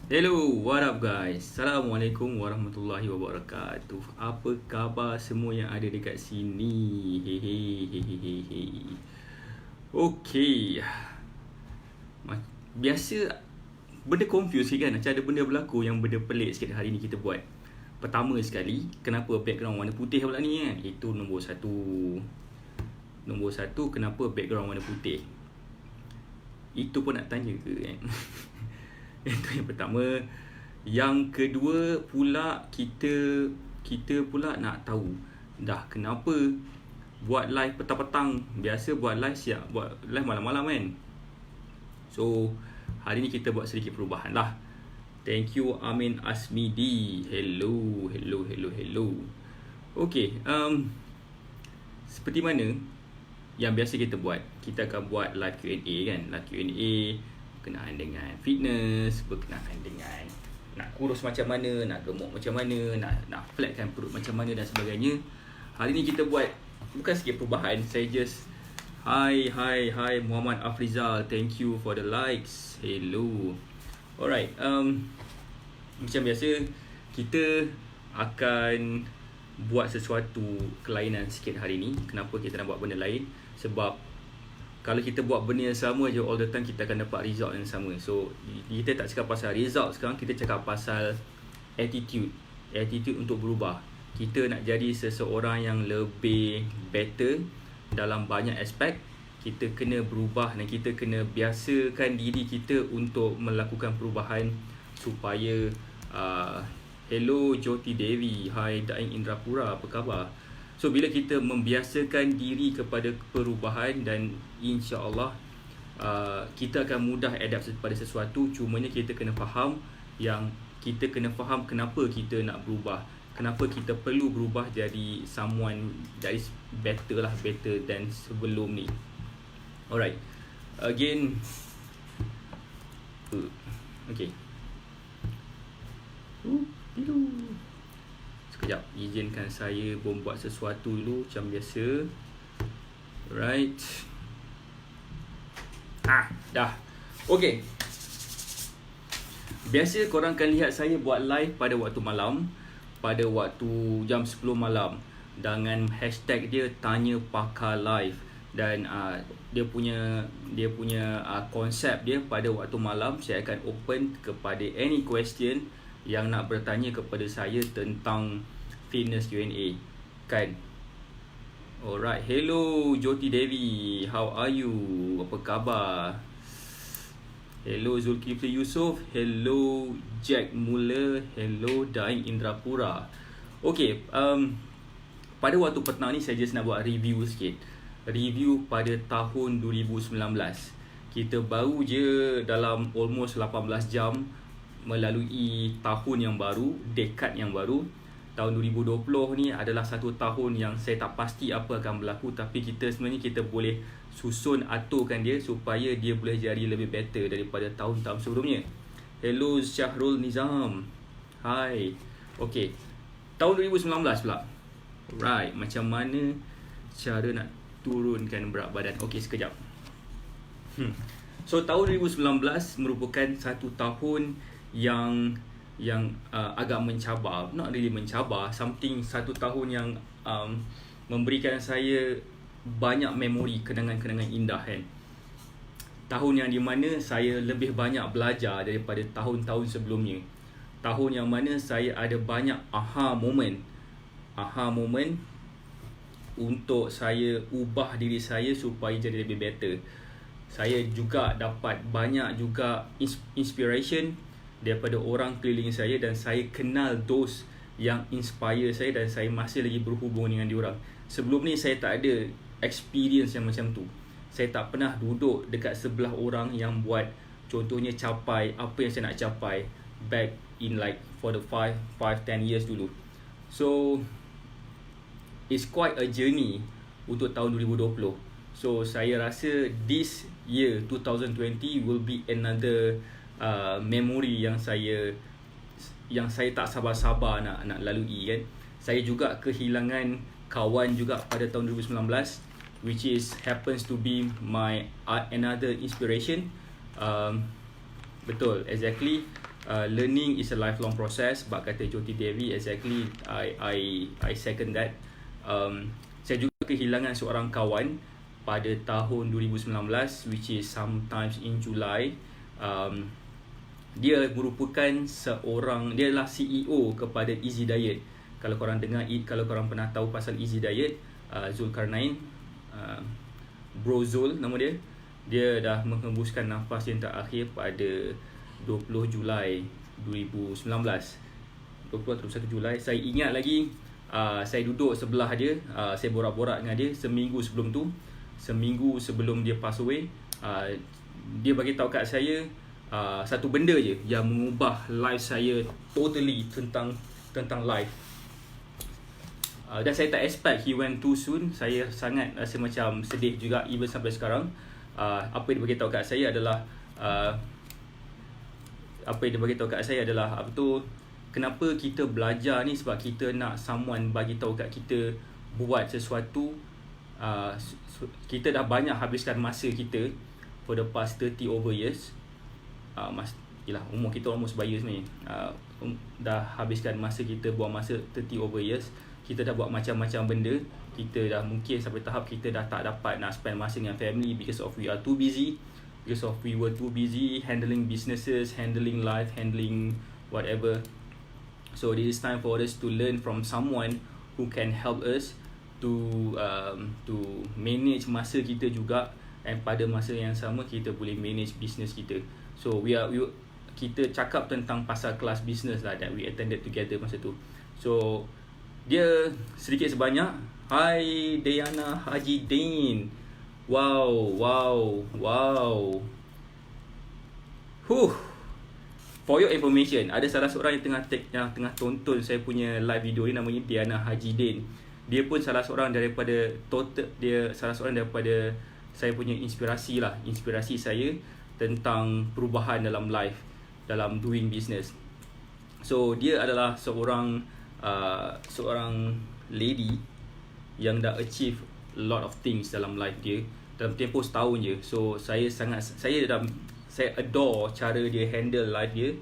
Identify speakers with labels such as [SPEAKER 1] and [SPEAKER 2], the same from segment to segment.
[SPEAKER 1] Hello, what up guys? Assalamualaikum warahmatullahi wabarakatuh. Apa khabar semua yang ada dekat sini? Hehehe. Okay. Biasa benda confuse sikit kan? Macam ada benda berlaku yang benda pelik sikit hari ni kita buat. Pertama sekali, kenapa background warna putih pula ni kan? Itu nombor satu. Nombor satu, kenapa background warna putih? Itu pun nak tanya ke kan? Itu yang pertama. Yang kedua pula, kita pula nak tahu dah kenapa buat live petang-petang. Biasa buat live malam-malam kan. So hari ni kita buat sedikit perubahan lah. Thank you Amin Asmidi. Hello. Okay, seperti mana yang biasa kita buat, kita akan buat live Q&A kan. Live Q&A berkenaan dengan fitness, berkenaan dengan nak kurus macam mana, nak gemuk macam mana, nak flatkan perut macam mana dan sebagainya. Hari ni kita buat bukan sikit perubahan. Saya just Hi Muhammad Afrizal, thank you for the likes. Hello. Alright, macam biasa kita akan buat sesuatu kelainan sikit hari ni. Kenapa kita nak buat benda lain? Sebab kalau kita buat benda yang sama je all the time, kita akan dapat result yang sama. So kita tak cakap pasal result sekarang, kita cakap pasal attitude untuk berubah. Kita nak jadi seseorang yang lebih better dalam banyak aspek. Kita kena berubah dan kita kena biasakan diri kita untuk melakukan perubahan supaya hello Jyoti Devi, hi Daing Indrapura, apa khabar? So bila kita membiasakan diri kepada perubahan, dan insya-Allah kita akan mudah adapt pada sesuatu. Cumanya kita kena faham kenapa kita nak berubah. Kenapa kita perlu berubah jadi someone that is better than sebelum ni. Alright. Again, okay. Sekejap, izinkan saya membuat sesuatu dulu macam biasa. Right. Dah. Okay. Biasa korang akan lihat saya buat live pada waktu malam, pada waktu jam 10 malam, dengan hashtag dia Tanya Pakar Live. Dan dia punya konsep dia pada waktu malam, saya akan open kepada any question yang nak bertanya kepada saya tentang fitness Q&A kan. Alright, hello Jyoti Devi, how are you? Apa khabar? Hello Zulkifli Yusof, hello Jack Muller, hello Daing Indrapura. Okay, pada waktu petang ni saya just nak buat review sikit. Review pada tahun 2019. Kita baru je dalam almost 18 jam melalui tahun yang baru, dekad yang baru. Tahun 2020 ni adalah satu tahun yang saya tak pasti apa akan berlaku, tapi kita boleh susun aturkan dia supaya dia boleh jadi lebih better daripada tahun-tahun sebelumnya. Hello Syahrul Nizam. Hai. Okay. Tahun 2019 pula. Right, macam mana cara nak turunkan berat badan? Okay, sekejap. So tahun 2019 merupakan satu tahun yang agak mencabar. Not really mencabar, satu tahun yang memberikan saya banyak memori, kenangan-kenangan indah kan. Tahun yang di mana saya lebih banyak belajar daripada tahun-tahun sebelumnya. Tahun yang mana saya ada banyak aha moment untuk saya ubah diri saya supaya jadi lebih better. Saya juga dapat banyak juga inspiration daripada orang keliling saya, dan saya kenal those yang inspire saya, dan saya masih lagi berhubung dengan diorang. Sebelum ni saya tak ada experience yang macam tu. Saya tak pernah duduk dekat sebelah orang yang buat, contohnya capai apa yang saya nak capai back in like for the 5-10 years dulu. So it's quite a journey untuk tahun 2020. So saya rasa this year 2020 will be another memory yang saya tak sabar-sabar nak lalui kan. Saya juga kehilangan kawan juga pada tahun 2019, which is happens to be my another inspiration. Betul, exactly. learning is a lifelong process. Bak kata Jyoti Devi, exactly, I second that. Saya juga kehilangan seorang kawan pada tahun 2019, which is sometimes in July. Dia merupakan dia adalah CEO kepada Easy Diet. Kalau korang dengar, kalau korang pernah tahu pasal Easy Diet, Zulkarnain, Bro Zul nama dia. Dia dah menghembuskan nafas yang terakhir pada 20 Julai 2019. 20 atau 1 Julai. Saya ingat lagi, saya duduk sebelah dia, saya borak-borak dengan dia seminggu sebelum tu. Seminggu sebelum dia pass away, dia bagi tahu kat saya satu benda je yang mengubah life saya totally tentang life. Dan saya tak expect he went too soon. Saya sangat rasa macam sedih juga even sampai sekarang. Apa yang dia bagi tahu kat saya adalah kenapa kita belajar ni, sebab kita nak someone bagi tahu kat kita buat sesuatu. Kita dah banyak habiskan masa kita for the past 30 over years. Umur kita almost bayar sebenarnya. Dah habiskan masa kita, buang masa 30 over years. Kita dah buat macam-macam benda. Kita dah mungkin sampai tahap kita dah tak dapat nak spend masa dengan family because of we are too busy. Because of we were too busy handling businesses, handling life, handling whatever. So this is time for us to learn from someone who can help us to manage masa kita juga, and pada masa yang sama kita boleh manage business kita. So kita cakap tentang pasal kelas business lah that we attended together masa tu. So dia sedikit sebanyak, hi Diana Haji Din. Wow. For your information, ada salah seorang yang tengah tonton saya punya live video ni, namanya Diana Haji Din. Dia pun salah seorang daripada saya punya inspirasi saya tentang perubahan dalam life, dalam doing business. So dia adalah seorang lady yang dah achieve a lot of things dalam life dia dalam tempoh setahun je. So saya adore cara dia handle life dia.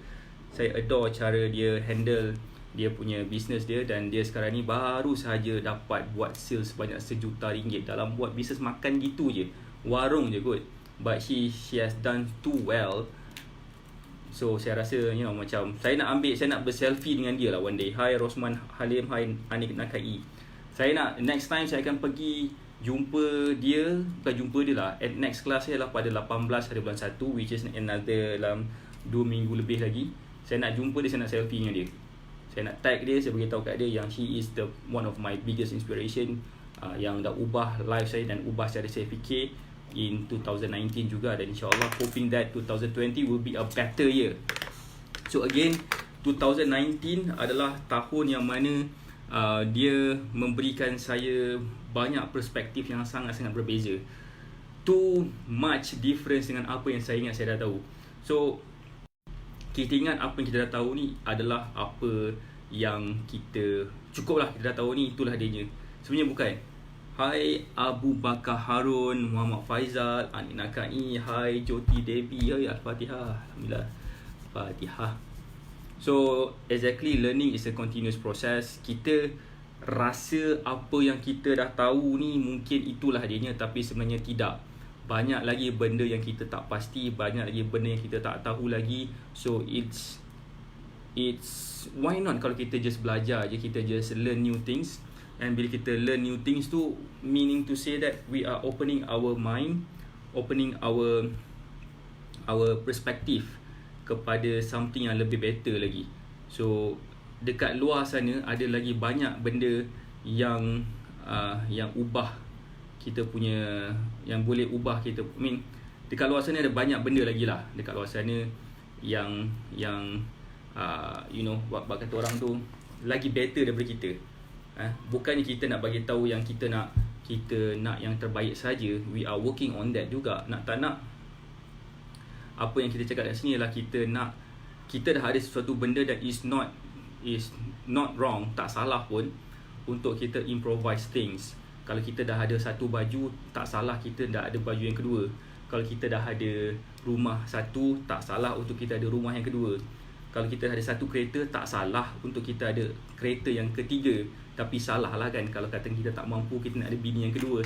[SPEAKER 1] Saya adore cara dia handle dia punya business dia, dan dia sekarang ni baru sahaja dapat buat sales sebanyak RM1 juta dalam buat bisnes makan gitu je, warung je kot. But she has done too well. So saya rasa macam saya nak berselfie dengan dia lah one day. Hi Rosman Halim, hi Anik Nakai. Saya nak next time saya akan pergi jumpa dia, bukan jumpa dia lah, at next class saya lah pada 18 hari bulan 1, which is another dalam 2 minggu lebih lagi. Saya nak jumpa dia, saya nak selfie dengan dia. Saya nak tag dia, saya beritahu kat dia yang he is one of my biggest inspiration, yang dah ubah life saya dan ubah cara saya fikir in 2019 juga, dan insyaAllah hoping that 2020 will be a better year. So again, 2019 adalah tahun yang mana dia memberikan saya banyak perspektif yang sangat-sangat berbeza. Too much difference dengan apa yang saya ingat saya dah tahu. So kita ingat apa yang kita dah tahu ni adalah apa yang kita cukup lah, kita dah tahu ni, itulah adanya. Sebenarnya bukan. Hai Abu Bakar Harun, Muhammad Faizal, Anik Nakai, hai Jyoti Devi, hai Al-Fatihah. Alhamdulillah, Fatihah. So exactly, learning is a continuous process. Kita rasa apa yang kita dah tahu ni mungkin itulah adanya, tapi sebenarnya tidak. Banyak lagi benda yang kita tak pasti, banyak lagi benda yang kita tak tahu lagi. So it's why not kalau kita just belajar je, kita just learn new things. And bila kita learn new things tu, meaning to say that we are opening our mind, opening our perspective kepada something yang lebih better lagi. So dekat luar sana ada lagi banyak benda yang ubah kita punya, yang boleh ubah kita. Dekat luar sana ada banyak benda lagi lah dekat luar sana yang buat kata orang tu lagi better daripada kita. Bukannya kita nak bagi tahu yang kita nak yang terbaik saja. We are working on that juga. Nak tak nak, apa yang kita cakap kat sini adalah kita dah ada sesuatu benda that is not wrong, tak salah pun untuk kita improvise things. Kalau kita dah ada satu baju, tak salah kita dah ada baju yang kedua. Kalau kita dah ada rumah satu, tak salah untuk kita ada rumah yang kedua. kalau kita ada satu kereta, tak salah untuk kita ada kereta yang ketiga. Tapi salah lah kan kalau kata kita tak mampu, kita nak ada bini yang kedua.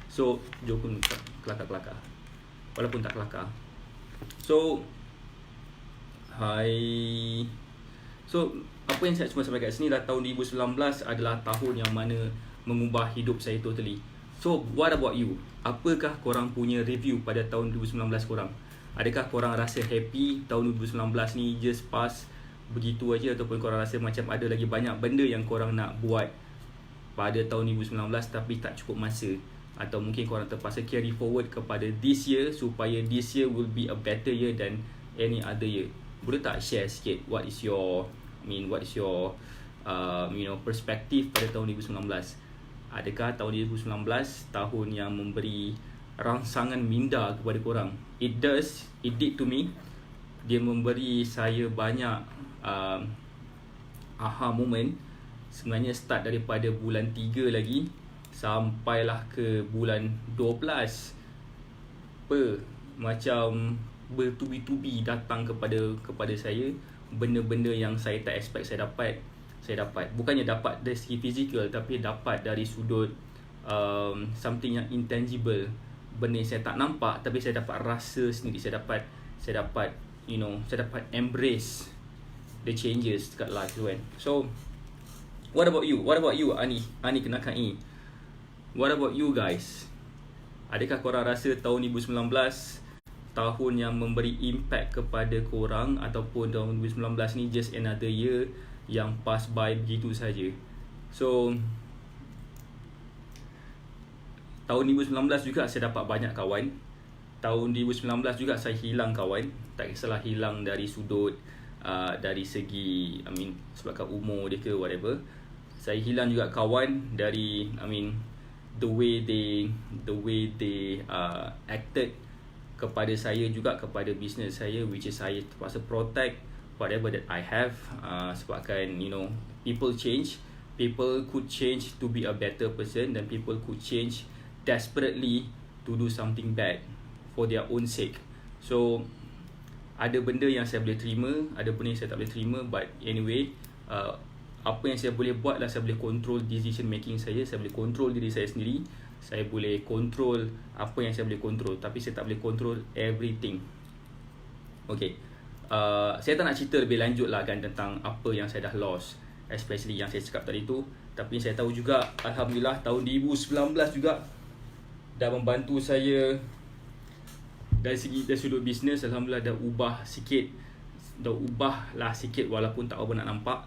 [SPEAKER 1] So Joe pun kelakar-kelakar, walaupun tak kelakar. So apa yang saya cuma sampai kat sini lah, tahun 2019 adalah tahun yang mana mengubah hidup saya totally. So what about you? Apakah korang punya review pada tahun 2019 korang? Adakah korang rasa happy tahun 2019 ni just pass begitu aja, ataupun korang rasa macam ada lagi banyak benda yang korang nak buat pada tahun 2019 tapi tak cukup masa, atau mungkin korang terpaksa carry forward kepada this year supaya this year will be a better year than any other year? Boleh tak share sikit what is your perspektif pada tahun 2019? Adakah tahun 2019 tahun yang memberi rangsangan minda kepada korang? It did to me. Dia memberi saya banyak aha moment. Sebenarnya start daripada bulan 3 lagi sampailah ke bulan 12, macam bertubi-tubi datang kepada saya benda-benda yang saya tak expect saya dapat. Bukannya dapat dari segi fizikal, tapi dapat dari sudut something yang intangible, benda yang saya tak nampak tapi saya dapat rasa sendiri. Saya dapat embrace the changes dekat life tu kan. So what about you Ani kenakan ni? What about you guys? Adakah korang rasa tahun 2019 tahun yang memberi impact kepada korang, ataupun tahun 2019 ni just another year yang pass by begitu saja? So tahun 2019 juga saya dapat banyak kawan. Tahun 2019 juga saya hilang kawan. Tak kisahlah hilang dari sudut dari segi sebabkan umur dia ke whatever. Saya hilang juga kawan dari the way they acted kepada saya, juga kepada business saya, which is saya terpaksa protect whatever that I have, sebabkan people change. People could change to be a better person, dan people could change desperately to do something bad for their own sake. So ada benda yang saya boleh terima, ada benda yang saya tak boleh terima, but anyway, apa yang saya boleh buat lah, saya boleh control decision making saya boleh control diri saya sendiri, saya boleh control apa yang saya boleh control, tapi saya tak boleh control everything. Okay, saya tak nak cerita lebih lanjut lah kan tentang apa yang saya dah lost, especially yang saya cakap tadi tu. Tapi saya tahu juga, Alhamdulillah, tahun 2019 juga dah membantu saya dari sudut bisnes. Alhamdulillah dah ubah lah sikit, walaupun tak apa nak nampak.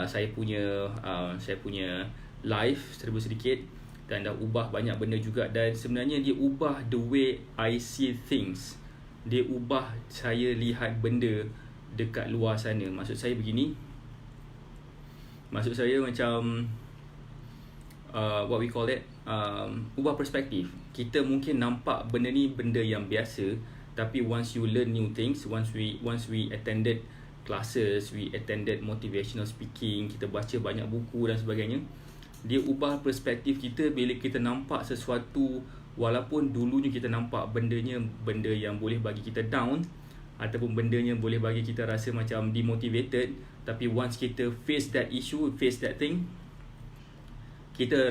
[SPEAKER 1] Saya punya life serba sedikit, dan dah ubah banyak benda juga. Dan sebenarnya dia ubah the way I see things. Dia ubah saya lihat benda dekat luar sana. Maksud saya begini, maksud saya macam what we call it, ubah perspektif. Kita mungkin nampak benda ni benda yang biasa, tapi once you learn new things, once we attended classes, we attended motivational speaking, kita baca banyak buku dan sebagainya, dia ubah perspektif kita. Bila kita nampak sesuatu, walaupun dulunya kita nampak benda yang boleh bagi kita down, ataupun bendanya boleh bagi kita rasa macam demotivated, tapi once kita face that issue, face that thing, kita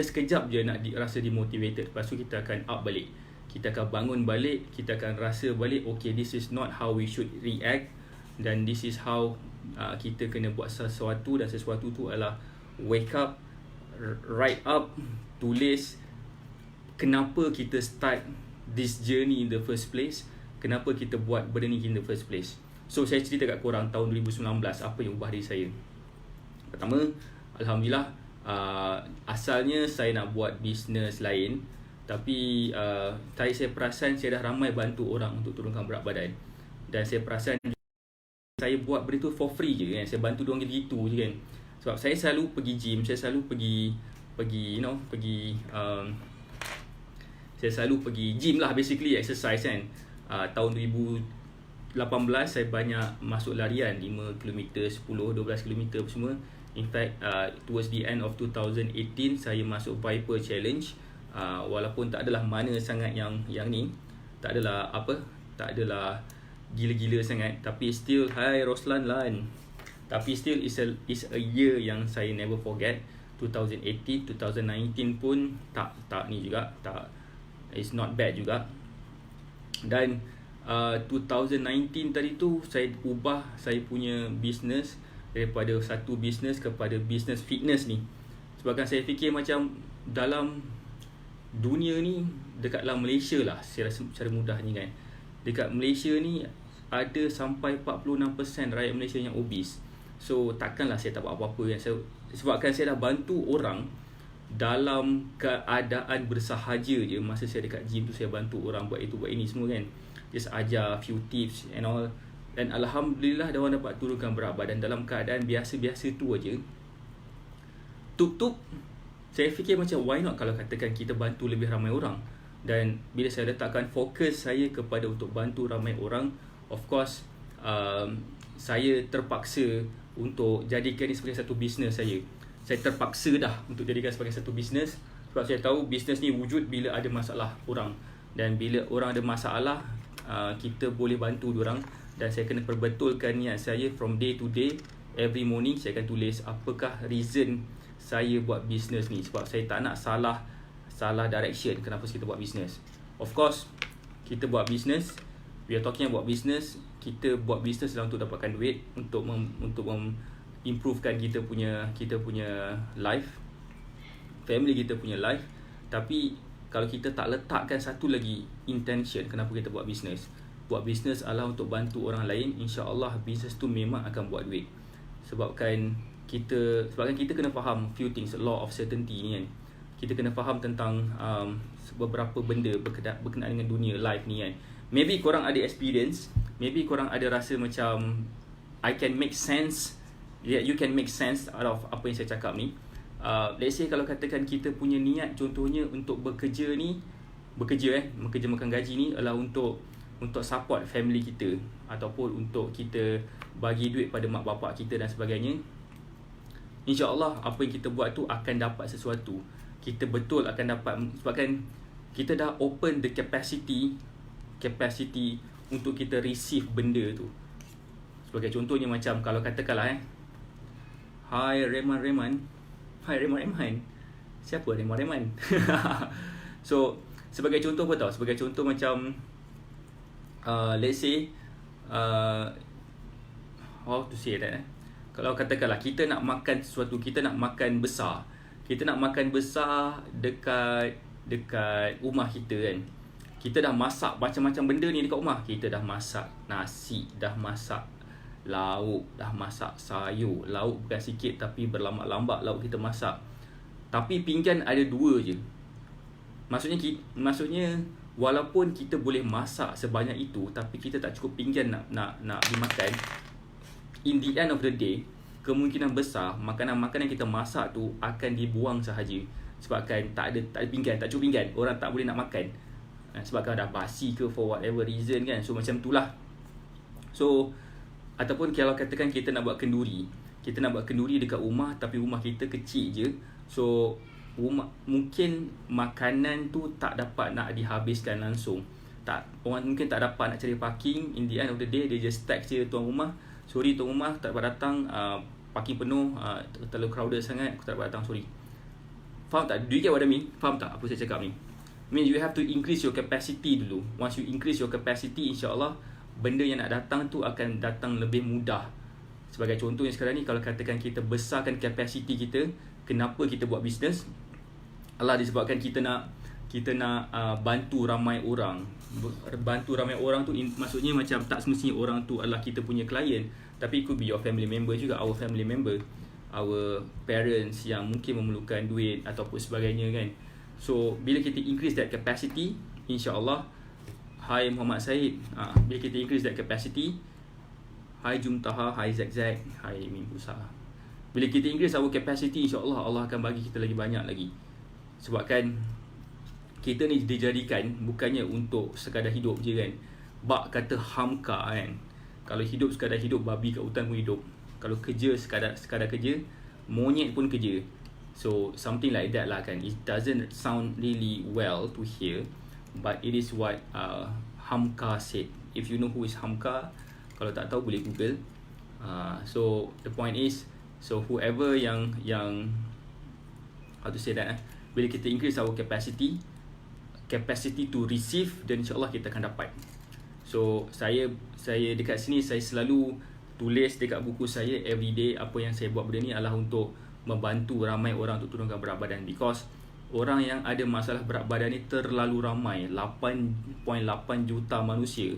[SPEAKER 1] sekejap je nak rasa demotivated. Lepas tu kita akan up balik, kita akan bangun balik, kita akan rasa balik, okay, this is not how we should react, dan this is how kita kena buat sesuatu. Dan sesuatu tu adalah wake up, write up, tulis kenapa kita start this journey in the first place, kenapa kita buat benda ni in the first place. So saya cerita kat korang tahun 2019 apa yang ubah diri saya. Pertama, Alhamdulillah, asalnya saya nak buat bisnes lain, tapi saya perasan saya dah ramai bantu orang untuk turunkan berat badan, dan saya perasan saya buat benda tu for free je kan. Saya bantu diorang gitu je kan. Sebab saya selalu pergi gym, saya selalu pergi saya selalu pergi gym lah, basically exercise kan. Tahun 2018 saya banyak masuk larian 5km, 10, 12km semua. In fact, towards the end of 2018 saya masuk Viper Challenge. Walaupun tak adalah mana sangat yang ni, tak adalah gila-gila sangat. Tapi still, hai Roslan Lan, tapi still is a year yang saya never forget. 2018, 2019 pun tak ni juga, tak, it's not bad juga. Dan 2019 tadi tu saya ubah saya punya business daripada satu business kepada business fitness ni. Sebabkan saya fikir macam dalam dunia ni, dekat dalam Malaysia lah secara mudahnya kan, dekat Malaysia ni ada sampai 46% rakyat Malaysia yang obese. So takkanlah saya tak buat apa-apa kan. Sebabkan saya dah bantu orang dalam keadaan bersahaja je. Masa saya dekat gym tu, saya bantu orang buat itu, buat ini semua kan, just ajar few tips and all. Dan Alhamdulillah dah orang dapat turunkan berat badan dalam keadaan biasa-biasa tu aja. Tup-tup, saya fikir macam why not kalau katakan kita bantu lebih ramai orang. Dan bila saya letakkan fokus saya kepada untuk bantu ramai orang, of course saya terpaksa untuk jadikan ini sebagai satu bisnes saya. Saya terpaksa dah untuk jadikan sebagai satu bisnes, sebab saya tahu bisnes ni wujud bila ada masalah orang. Dan bila orang ada masalah, kita boleh bantu diorang. Dan saya kena perbetulkan niat saya from day to day. Every morning saya akan tulis apakah reason saya buat bisnes ni. Sebab saya tak nak salah direction kenapa kita buat bisnes. Of course, kita buat bisnes, we are talking about business. Kita buat bisnes adalah untuk dapatkan duit, untuk improvekan kita punya life, family kita punya life. Tapi kalau kita tak letakkan satu lagi intention kenapa kita buat bisnes, buat bisnes adalah untuk bantu orang lain, insya-Allah bisnes tu memang akan buat duit. Sebabkan kita kena faham few things, law of certainty ni kan. Kita kena faham tentang beberapa benda berkenaan dengan dunia life ni kan. Maybe korang ada experience, maybe korang ada rasa macam I can make sense, you can make sense out of apa yang saya cakap ni. Let's say kalau katakan kita punya niat contohnya untuk bekerja makan gaji ni adalah untuk support family kita, ataupun untuk kita bagi duit pada mak bapak kita dan sebagainya. InsyaAllah apa yang kita buat tu akan dapat sesuatu. Kita betul akan dapat, sebabkan kita dah open the capacity untuk kita receive benda tu. Sebagai contohnya macam kalau katakanlah Hai Reman. Siapa Reman? So sebagai contoh apa tau? Sebagai contoh macam let's say how to say that kalau katakanlah kita nak makan sesuatu, kita nak makan besar dekat rumah kita kan. Kita dah masak macam-macam benda ni dekat rumah. Kita dah masak nasi, dah masak lauk, dah masak sayur. Lauk bukan sikit tapi berlambak-lambak lauk kita masak. Tapi pinggan ada 2 je. Maksudnya walaupun kita boleh masak sebanyak itu, tapi kita tak cukup pinggan nak dimakan. In the end of the day, kemungkinan besar makanan-makanan yang kita masak tu akan dibuang sahaja. Sebabkan tak ada pinggan, tak cukup pinggan. Orang tak boleh nak makan. Sebabkan dah basi ke for whatever reason kan. So macam itulah. So ataupun kalau katakan kita nak buat kenduri dekat rumah, tapi rumah kita kecil je. So mungkin makanan tu tak dapat nak dihabiskan langsung. Orang mungkin tak dapat nak cari parking. In the end of the day, dia just text je tuan rumah, sorry tuan rumah tak dapat datang, parking penuh, terlalu crowded sangat, aku tak dapat datang, sorry. Faham tak? Do you get what I mean? Faham tak apa saya cakap ni? I mean, you have to increase your capacity dulu. Once you increase your capacity, insyaAllah benda yang nak datang tu akan datang lebih mudah. Sebagai contohnya sekarang ni, kalau katakan kita besarkan capacity kita, kenapa kita buat bisnes? Allah, disebabkan kita nak bantu ramai orang. Bantu ramai orang tu maksudnya macam tak semestinya orang tu adalah kita punya klien, tapi it could be your family member juga, our family member, our parents yang mungkin memerlukan duit ataupun sebagainya kan. So bila kita increase that capacity, insya-Allah, hai Muhammad Said, bila kita increase that capacity, hai Jumtaha, hai Zak, hai Mimpusa, bila kita increase our capacity, insya-Allah Allah akan bagi kita lagi banyak lagi. Sebabkan kita ni dijadikan bukannya untuk sekadar hidup je kan. Bak kata hamka kan, kalau hidup sekadar hidup, babi kat hutan pun hidup. Kalau kerja sekadar kerja, monyet pun kerja. So something like that lah kan. It doesn't sound really well to hear, but it is what Hamka said. if you know who is Hamka, kalau tak tahu boleh Google. So the point is, so whoever yang how to say that, bila kita increase our capacity to receive, dan insyaAllah kita akan dapat. So saya dekat sini, saya selalu tulis dekat buku saya everyday, apa yang saya buat benda ni adalah untuk membantu ramai orang untuk turunkan berat badan, because orang yang ada masalah berat badan ni terlalu ramai, 8.8 juta manusia.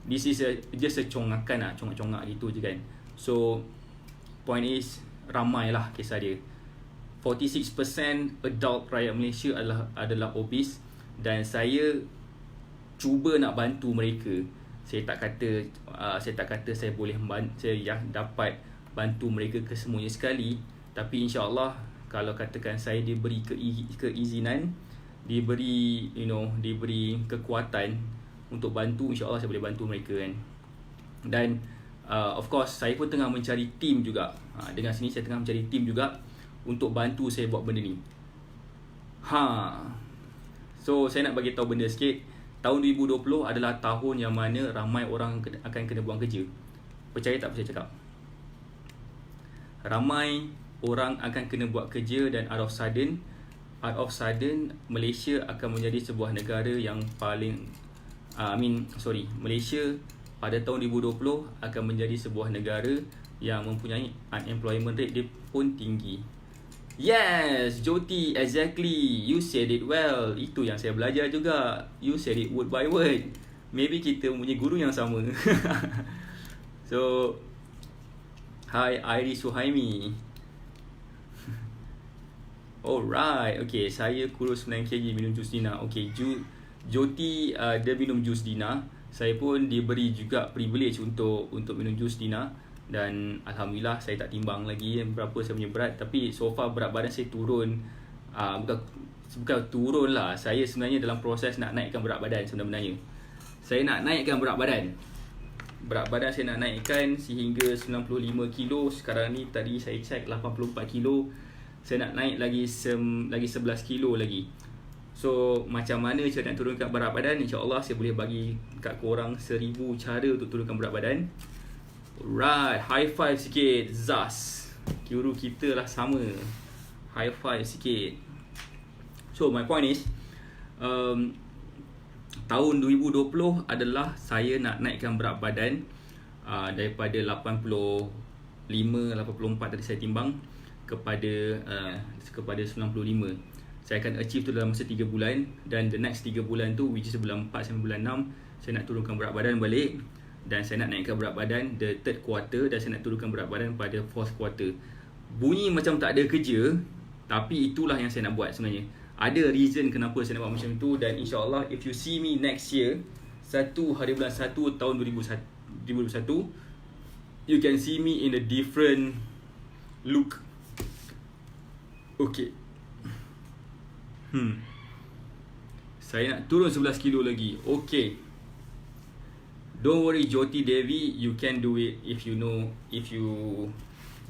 [SPEAKER 1] This is just a congakan lah, congak-congak gitu je kan. So point is, ramai lah kisah dia. 46% adult rakyat Malaysia adalah obese, dan saya cuba nak bantu mereka. Saya tak kata saya boleh saya dapat bantu mereka kesemuanya sekali, tapi insya-Allah kalau katakan saya diberi keizinan, diberi kekuatan untuk bantu, insya-Allah saya boleh bantu mereka kan. Dan of course saya pun tengah mencari tim juga. Dengan sini saya tengah mencari tim juga untuk bantu saya buat benda ni. So saya nak bagi tahu benda sikit. Tahun 2020 adalah tahun yang mana ramai orang akan kena buang kerja. Percaya tak saya cakap? Ramai orang akan kena buat kerja, dan out of sudden Malaysia akan menjadi sebuah negara yang paling Malaysia pada tahun 2020 akan menjadi sebuah negara yang mempunyai unemployment rate dia pun tinggi. Yes, Joti, exactly. You said it well. Itu yang saya belajar juga. You said it word by word. Maybe kita punya guru yang sama. So, hi Iris Suhaimi. Alright, okay. Saya kurus 9 kg minum jus Dina. Okay, Joti dia minum jus Dina. Saya pun diberi juga privilege untuk minum jus Dina. Dan Alhamdulillah saya tak timbang lagi berapa saya punya berat. Tapi so far berat badan saya turun. Bukan turun lah. Saya sebenarnya dalam proses nak naikkan berat badan sebenarnya. Saya nak naikkan berat badan. Berat badan saya nak naikkan sehingga 95 kilo. Sekarang ni tadi saya cek 84 kilo. Saya nak naik lagi 11 kilo lagi. So macam mana cara nak turunkan berat badan? InsyaAllah saya boleh bagi kat korang 1000 cara untuk turunkan berat badan. Alright, high five sikit. Zas, guru kita lah sama. High five sikit. So my point is, tahun 2020 adalah saya nak naikkan berat badan daripada 84 tadi saya timbang kepada 95. Saya akan achieve tu dalam masa 3 bulan, dan the next 3 bulan tu, which is bulan 4 sampai bulan 6, saya nak turunkan berat badan balik. Dan saya nak naikkan berat badan the third quarter, dan saya nak turunkan berat badan pada fourth quarter. Bunyi macam tak ada kerja, tapi itulah yang saya nak buat sebenarnya. Ada reason kenapa saya nak buat macam tu, dan insyaAllah if you see me next year, 1 hari bulan 1 tahun 2021, you can see me in a different look. Okay. Saya nak turun 11 kilo lagi. Okay. Don't worry Joti Devi, you can do it if you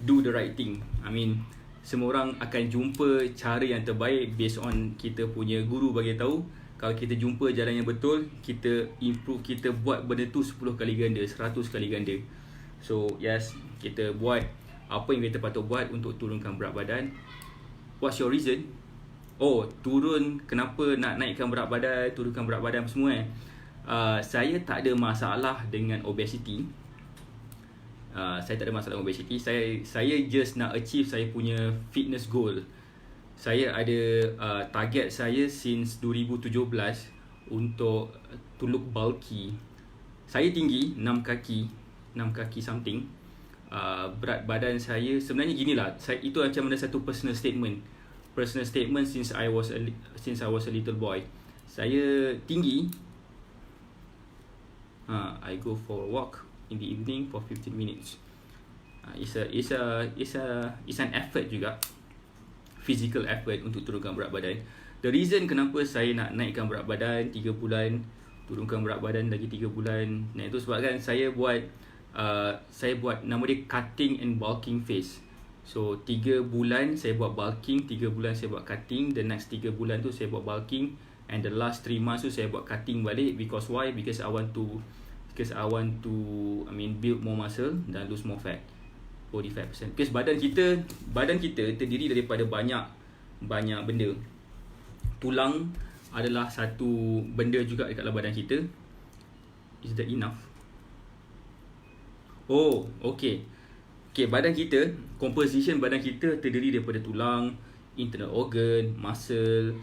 [SPEAKER 1] do the right thing. I mean, semua orang akan jumpa cara yang terbaik based on kita punya guru bagi tahu. Kalau kita jumpa jalan yang betul, kita improve, kita buat benda tu 10 kali ganda, 100 kali ganda. So yes, kita buat apa yang kita patut buat untuk turunkan berat badan. What's your reason? Oh, kenapa nak naikkan berat badan, turunkan berat badan semua saya tak ada masalah dengan obesity. Saya tak ada masalah dengan obesity. Saya just nak achieve saya punya fitness goal. Saya ada target saya since 2017 untuk to look bulky. Saya tinggi 6 kaki something. Berat badan saya sebenarnya ginilah. Itu macam mana satu personal statement since I was a little boy. Saya tinggi. I go for a walk in the evening for 15 minutes. It's an effort juga, physical effort untuk turunkan berat badan. The reason kenapa saya nak naikkan berat badan 3 bulan, turunkan berat badan lagi 3 bulan, nah itu sebabkan saya buat nama dia cutting and bulking phase. So 3 bulan saya buat bulking, 3 bulan saya buat cutting, the next 3 bulan tu saya buat bulking, and the last 3 months tu saya buat cutting balik. Because why? Because I want to because I want to build more muscle dan lose more fat, body fat percent. Because badan kita terdiri daripada banyak benda. Tulang adalah satu benda juga dekat dalam badan kita. Is that enough? Oh, okay, composition badan kita terdiri daripada tulang, internal organ, muscle,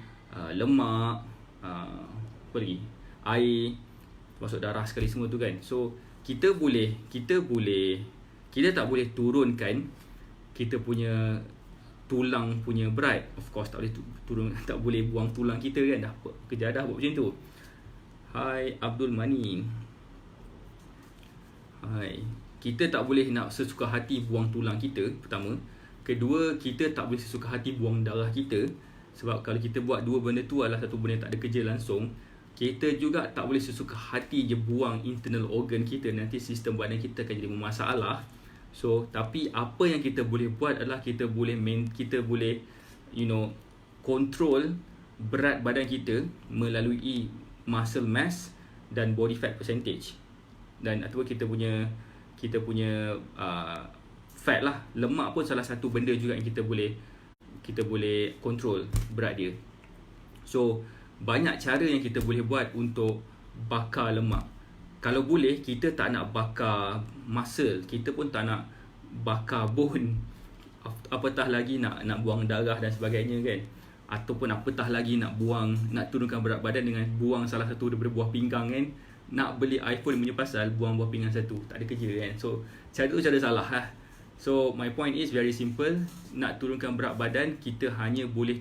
[SPEAKER 1] lemak, apa lagi? Air, masuk darah sekali semua tu kan. So kita tak boleh turunkan kita punya tulang punya berat. Of course tak boleh buang tulang kita kan. Dah kerja dah buat macam tu. Hai Abdul Mani. Hai. Kita tak boleh nak sesuka hati buang tulang kita, pertama. Kedua, kita tak boleh sesuka hati buang darah kita. Sebab kalau kita buat dua benda tu adalah satu benda yang tak ada kerja langsung. Kita juga tak boleh sesuka hati je buang internal organ kita. Nanti sistem badan kita akan jadi bermasalah. So, tapi apa yang kita boleh buat adalah kita boleh control berat badan kita melalui muscle mass dan body fat percentage. Dan ataupun kita punya fat lah. Lemak pun salah satu benda juga yang kita boleh control berat dia. So banyak cara yang kita boleh buat untuk bakar lemak. Kalau boleh, kita tak nak bakar muscle, kita pun tak nak bakar bone, apatah lagi nak buang darah dan sebagainya kan. Ataupun apatah lagi nak turunkan berat badan dengan buang salah satu daripada buah pinggang kan. Nak beli iPhone punya pasal buang buah pinggang satu, tak ada kerja kan. So cara tu cara salah lah. So my point is very simple. Nak turunkan berat badan, kita hanya boleh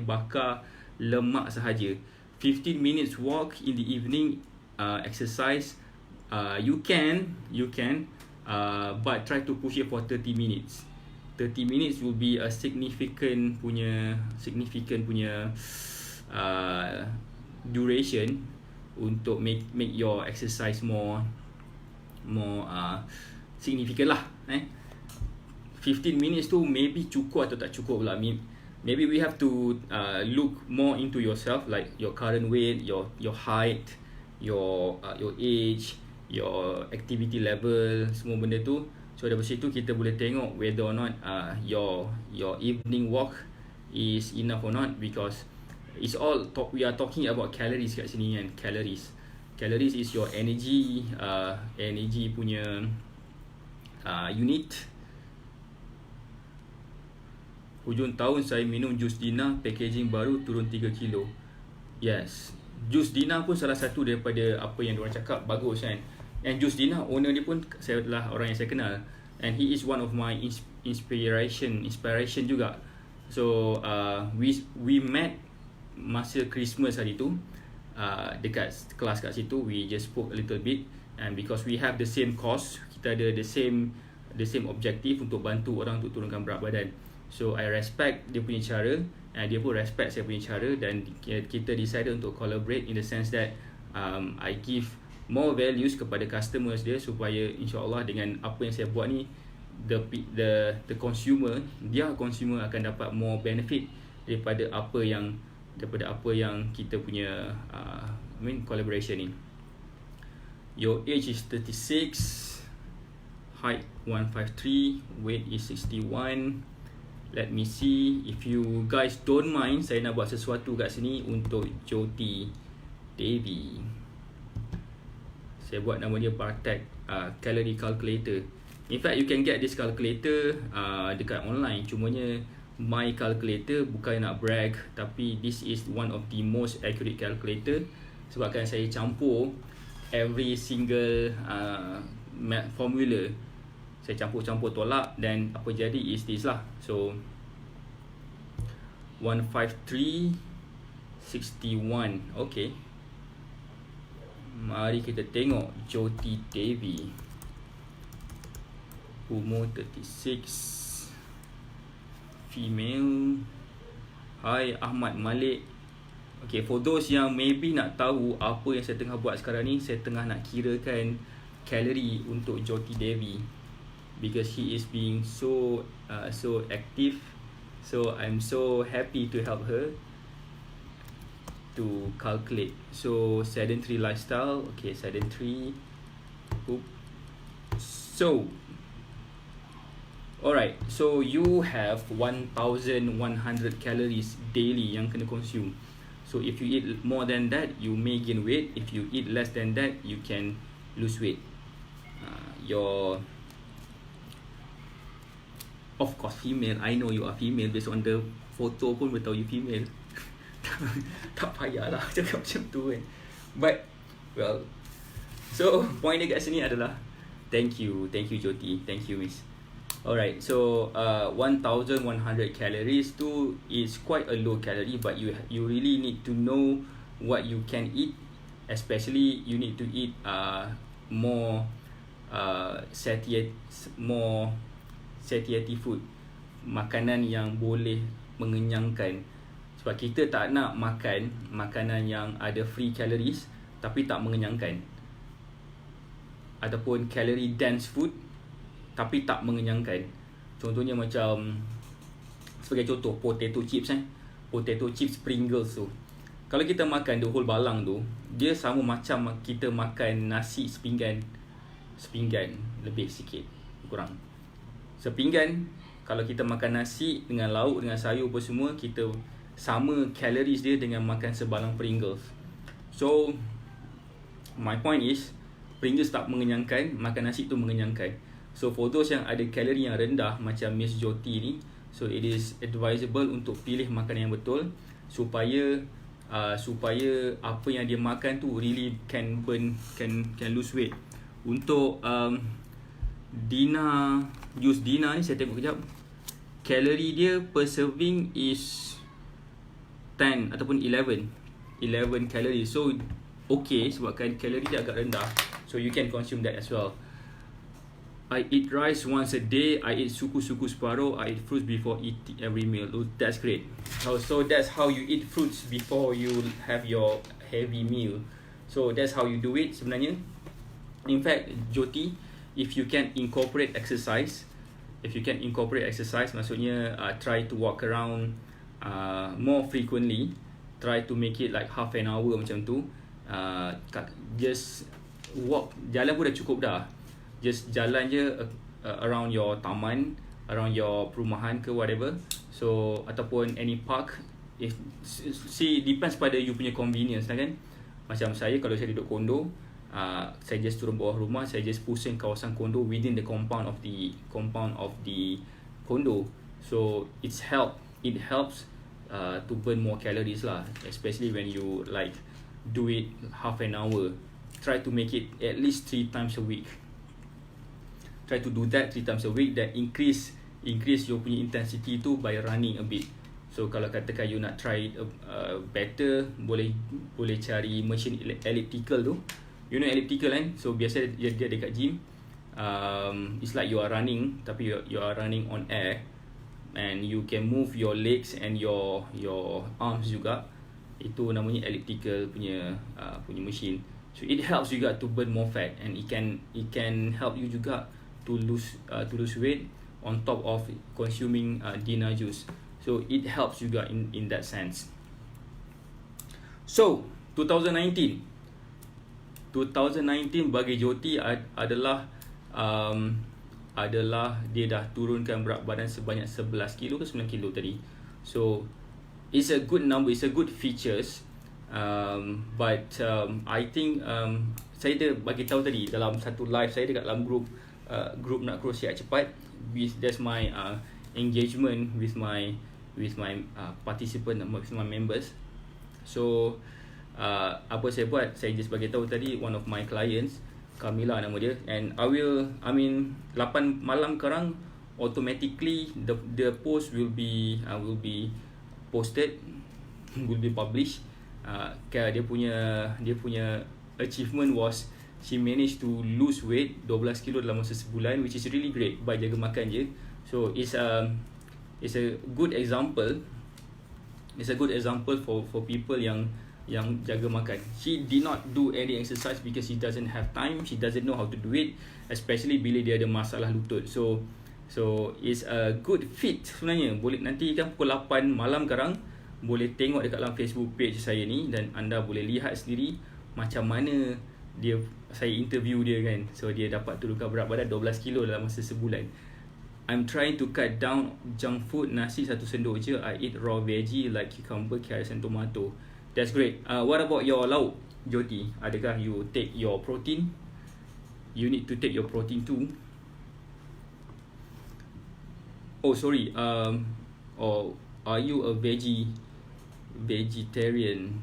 [SPEAKER 1] bakar lemak sahaja. 15 minutes walk in the evening, exercise, you can but try to push it for 30 minutes. 30 minutes will be a significant punya duration untuk make your exercise more significant lah. 15 minutes tu maybe cukup atau tak cukup lah. Maybe we have to look more into yourself, like your current weight, your height, your age, your activity level, semua benda tu. So dari situ kita boleh tengok whether or not your evening walk is enough or not, because it's all we are talking about calories kat sini kan. Calories is your energy punya unit. Hujung tahun saya minum jus Dina, packaging baru turun 3 kilo. Yes, jus Dina pun salah satu daripada apa yang diorang cakap bagus kan. And jus Dina, owner dia pun saya adalah orang yang saya kenal, and he is one of my inspiration juga. So we met masa Christmas hari tu, dekat kelas kat situ. We just spoke a little bit, and because we have the same cause, kita ada the same objective untuk bantu orang untuk turunkan berat badan. So I respect dia punya cara, and dia pun respect saya punya cara, dan kita decide untuk collaborate in the sense that I give more values kepada customers dia, supaya insyaAllah dengan apa yang saya buat ni, the consumer akan dapat more benefit daripada apa yang kita punya collaboration ni. Your age is 36, height 153, weight is 61. Let me see, if you guys don't mind, saya nak buat sesuatu kat sini untuk Jyoti Devi. Saya buat nama dia Bartek Calorie Calculator. In fact, you can get this calculator dekat online. Cumanya my calculator, bukan nak brag, tapi this is one of the most accurate calculator, sebabkan saya campur every single formula. Saya campur tolak, dan apa jadi is this lah. So 153 61. Okay, mari kita tengok Jyoti Devi, umur 36, female. Hai Ahmad Malik. Okay, for those yang maybe nak tahu apa yang saya tengah buat sekarang ni, saya tengah nak kirakan kalori untuk Jyoti Devi, because he is being so active. So I'm so happy to help her. to calculate. So sedentary lifestyle, okay, sedentary. So alright, so you have 1,100 calories daily yang kena consume. So if you eat more than that, you may gain weight. If you eat less than that, you can lose weight. Of course female, I know you are female. Based on the photo pun beritahu you female. Tak payahlah cakap macam tu kan. But well, so point dia kat sini adalah thank you Jyoti, thank you miss. Alright, so 1,100 calories tu is quite a low calorie, but you really need to know what you can eat. Especially you need to eat more satiety food, makanan yang boleh mengenyangkan. Sebab kita tak nak makan makanan yang ada free calories tapi tak mengenyangkan, ataupun calorie dense food tapi tak mengenyangkan. Contohnya macam, sebagai contoh, potato chips potato chips Pringles tu. Kalau kita makan the whole balang tu, dia sama macam kita makan nasi sepinggan lebih sikit kurang. Sepinggan, kalau kita makan nasi dengan lauk, dengan sayur apa semua, kita sama calories dia dengan makan sebalang Pringles. So my point is, Pringles tak mengenyangkan, makan nasi tu mengenyangkan. So for those yang ada kalori yang rendah macam Miss Jyoti ni, so it is advisable untuk pilih makanan yang betul supaya apa yang dia makan tu really can lose weight. Untuk Dina ni saya tengok kejap, kalori dia per serving is 10 ataupun 11 calories. So okay, sebabkan kalori dia agak rendah, so you can consume that as well. I eat rice once a day. I eat suku separuh. I eat fruits before eating every meal. Oh, that's great. So that's how you eat fruits before you have your heavy meal. So that's how you do it sebenarnya. In fact, Jyoti, if you can incorporate exercise, maksudnya try to walk around more frequently. Try to make it like half an hour macam tu. Just walk, jalan pun dah cukup dah. Just jalan je around your taman, around your perumahan ke whatever. So ataupun any park. Depends pada you punya convenience lah kan. Macam saya, kalau saya duduk kondo, saya just turun bawah rumah, saya just pusing kawasan kondo within the compound of the condo. So it helps to burn more calories lah, especially when you like do it half an hour. Try to make it at least 3 times a week. Try to do that 3 times a week. Then increase your punya intensity tu by running a bit. So kalau katakan you nak try better, boleh cari machine elliptical tu. You know elliptical kan? So biasa dia dekat gym. It's like you are running, tapi you are running on air, and you can move your legs and your arms juga. Itu namanya elliptical punya machine. So it helps juga to burn more fat, and it can help you juga to lose weight on top of consuming Dina juice. So it helps juga in that sense. So 2019 bagi Jyoti adalah dia dah turunkan berat badan sebanyak 11 kilo ke 9 kilo tadi. So it's a good number, it's a good features. But I think saya dah bagi tahu tadi dalam satu live saya dekat dalam group nak kongsiat cepat. That's my engagement with my participant, with my members. So apa saya buat, saya just bagi tahu tadi, one of my clients, Kamila nama dia, and 8 malam sekarang automatically the post will be posted, will be published. Dia punya achievement was she managed to lose weight 12 kilo dalam masa sebulan, which is really great by jaga makan je. So it's a good example. It's a good example for people yang jaga makan. She did not do any exercise because she doesn't have time. She doesn't know how to do it, especially bila dia ada masalah lutut. So it's a good fit sebenarnya. Boleh nanti kan pukul 8 malam sekarang, boleh tengok dekat dalam Facebook page saya ni, dan anda boleh lihat sendiri macam mana saya interview dia kan. So dia dapat turunkan berat badan 12 kilo dalam masa sebulan. I'm trying to cut down junk food. Nasi satu sendok je. I eat raw veggie like cucumber, carrots and tomato. That's great. What about your lauk, Joti? Adakah you take your protein? You need to take your protein too. Oh sorry. Or are you a vegetarian?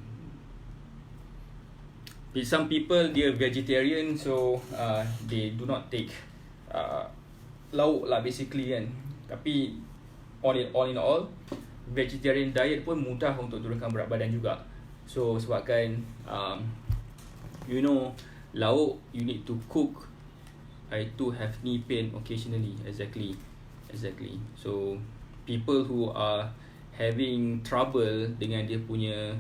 [SPEAKER 1] Some people dia vegetarian, so they do not take lauk lah basically kan. Tapi all in all, vegetarian diet pun mudah untuk turunkan berat badan juga. So sebabkan lauk you need to cook. I too have knee pain occasionally. Exactly. So people who are having trouble dengan dia punya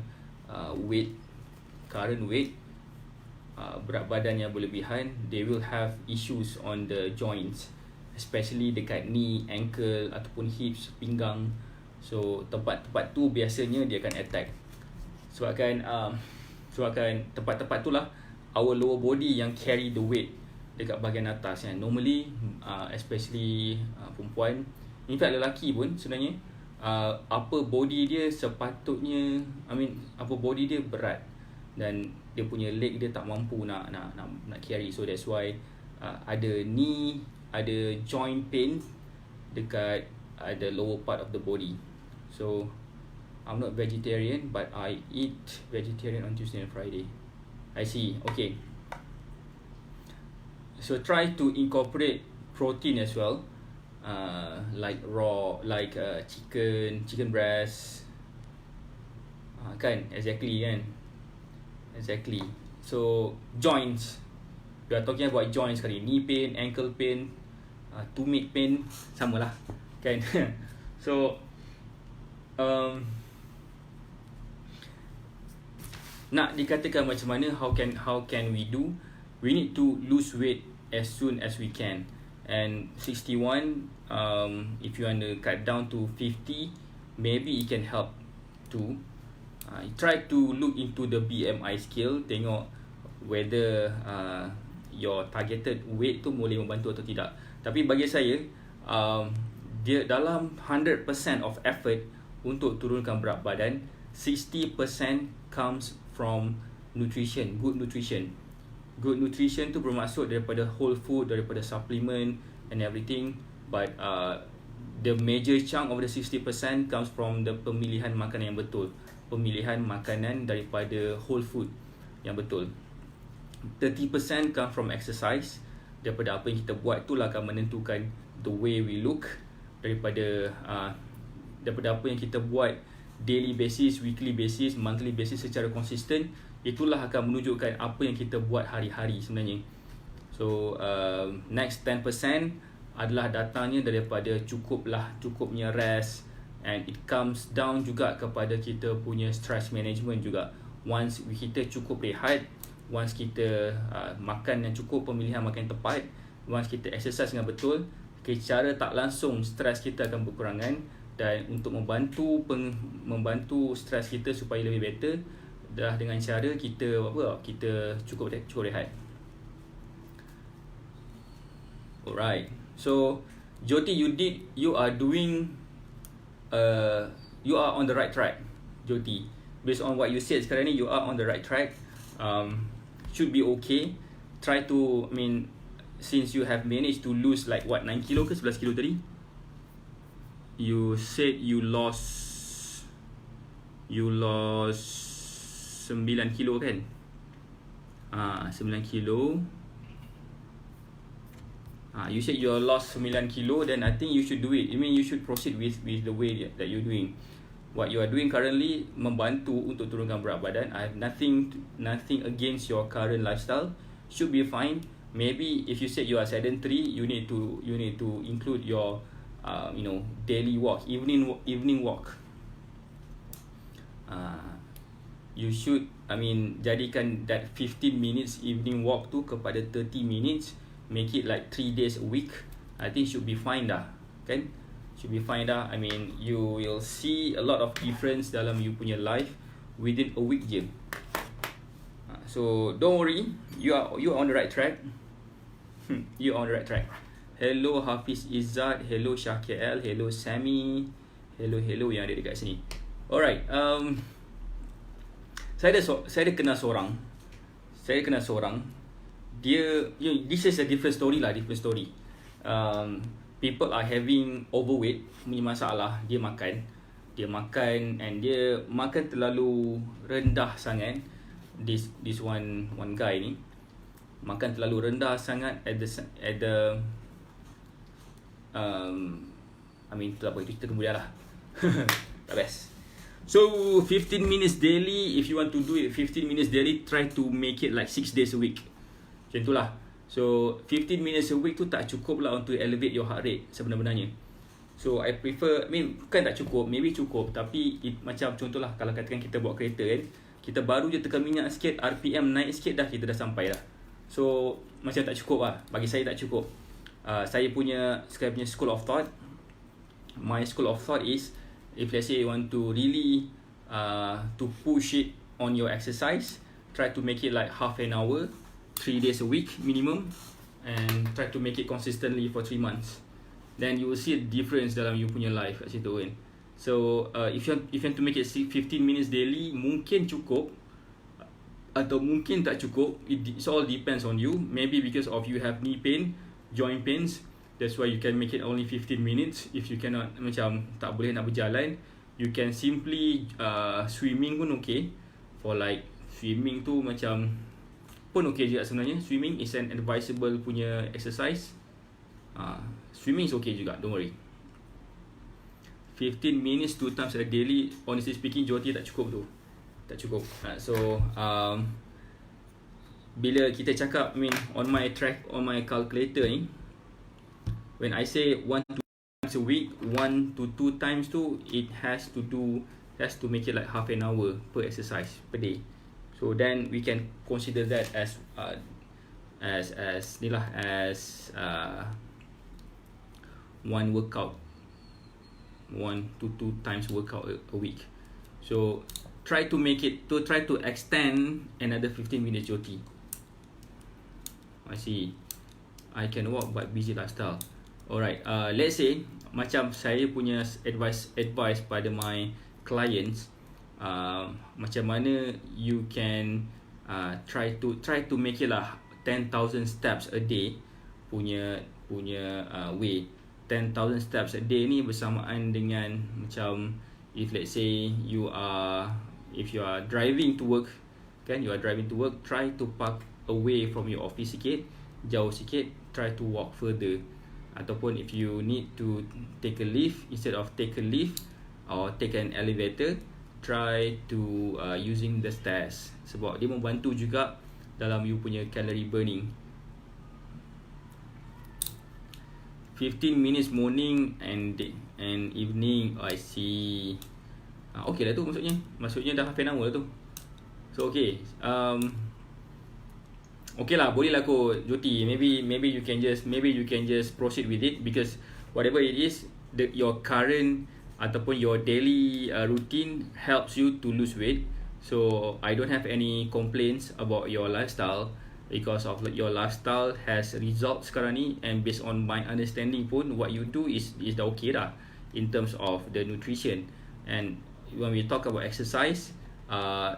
[SPEAKER 1] current weight, berat badan yang berlebihan, they will have issues on the joints, especially dekat knee, ankle ataupun hips, pinggang. So tempat-tempat tu biasanya dia akan attack. Sebabkan tempat-tempat tu lah our lower body yang carry the weight dekat bahagian atas kan. Normally especially perempuan, in fact lelaki pun sebenarnya, upper body dia sepatutnya, upper body dia berat dan dia punya leg dia tak mampu nak carry. So that's why ada knee, ada joint pain dekat the lower part of the body. So I'm not vegetarian, but I eat vegetarian on Tuesday and Friday. I see. Okay. So try to incorporate protein as well, like raw, like chicken breast. Kan? Exactly. So joints. We are talking about joints kali. Knee pain, ankle pain, tumit pain, sama lah. Kan? So nak dikatakan macam mana, how can we do? We need to lose weight as soon as we can. And 61, if you want to cut down to 50, maybe it can help too. Try to look into the BMI scale, tengok whether your targeted weight tu boleh membantu atau tidak. Tapi bagi saya, dia dalam 100% of effort untuk turunkan berat badan, 60% comes from nutrition, good nutrition. Good nutrition tu bermaksud daripada whole food, daripada supplement and everything. But the major chunk of the 60% comes from the pemilihan makanan yang betul. Pemilihan makanan daripada whole food yang betul. 30% come from exercise. Daripada apa yang kita buat itulah akan menentukan the way we look. Daripada apa yang kita buat daily basis, weekly basis, monthly basis secara konsisten, itulah akan menunjukkan apa yang kita buat hari-hari sebenarnya. So next 10% adalah datangnya daripada cukupnya rest, and it comes down juga kepada kita punya stress management juga. Once kita cukup rehat, once kita makan yang cukup, pemilihan makan yang tepat, once kita exercise dengan betul, secara tak langsung stres kita akan berkurangan. Dan untuk membantu stres kita supaya lebih better, dah dengan cara kita cukup rehat. Alright. So Joti, you are on the right track, Joti. Based on what you said sekarang ni, you are on the right track. Should be okay. Try to, since you have managed to lose like 9 kilo ke 11 kilo tadi? You said you lost 9 kilo kan? 9 kilo. You said you lost 9 kilo, then I think you should do it. You should proceed with the way that you're doing. What you are doing currently membantu untuk turunkan berat badan. I have nothing against your current lifestyle. Should be fine. Maybe if you said you are sedentary, you need to include your daily walk, evening walk. You should jadikan that 15 minutes evening walk tu kepada 30 minutes, make it like 3 days a week. I think should be fine dah, kan? should be fine dah. I mean, you will see a lot of difference dalam you punya life within a week je. So don't worry, you are on the right track. You are on the right track. Hello Hafiz Izzat, hello Syakir L, hello Sammy, hello yang ada dekat sini. Alright, saya ada kenal seorang. Dia, this is a different story. People are having overweight punya masalah. Dia makan and dia makan terlalu rendah sangat. This one guy ni makan terlalu rendah sangat at the I mean itulah apa, itu kita kemudian lah. Tak best. So 15 minutes daily, if you want to do it 15 minutes daily, try to make it like 6 days a week. Macam itulah. So 15 minutes a week tu tak cukup lah untuk elevate your heart rate sebenarnya. So I prefer, bukan tak cukup, maybe cukup, tapi macam contohlah kalau katakan kita bawa kereta kan, kita baru je tekan minyak sikit, RPM naik sikit dah, kita dah sampai dah. So macam tak cukup lah, bagi saya tak cukup. Saya punya school of thought, my school of thought is, if let's say you want to really to push it on your exercise, try to make it like half an hour, 3 days a week minimum, and try to make it consistently for 3 months. Then you will see a difference dalam you punya life kat situ kan. So if you want to make it 15 minutes daily, mungkin cukup atau mungkin tak cukup. It all depends on you. Maybe because of you have knee pain, joint pains, that's why you can make it only 15 minutes. If you cannot, macam tak boleh nak berjalan, you can simply swimming pun okay. For like swimming tu macam pun okay juga sebenarnya. Swimming is an advisable punya exercise. Swimming is okay juga, don't worry. 15 minutes 2 times a daily, honestly speaking, Joti tak cukup tu. Tak cukup. So bila kita cakap, on my track, on my calculator ni, when I say 1 to 2 times a week, 1 to 2 times tu, it has to make it like half an hour per exercise per day. So then we can consider that as one workout, 1 to 2 times workout a week. So try to extend another 15 minutes Joti. I see. I can walk but busy lifestyle. Alright, let's say macam saya punya advice pada my clients, macam mana you can try to make it lah 10,000 steps a day punya way. 10,000 steps a day ni bersamaan dengan macam, if let's say if you are driving to work kan, try to park away from your office sikit, jauh sikit, try to walk further. Ataupun if you need to take a lift, instead of take a lift or take an elevator, try to using the stairs, sebab dia membantu juga dalam you punya calorie burning. 15 minutes morning and evening. I see. Okay lah tu maksudnya dah half an hour lah tu. So okay, okay lah, boleh lah kot Joti. Maybe you can just proceed with it, because whatever it is, your current ataupun your daily routine helps you to lose weight. So I don't have any complaints about your lifestyle, because of your lifestyle has results sekarang ni, and based on my understanding pun, what you do is dah okay dah in terms of the nutrition. And when we talk about exercise,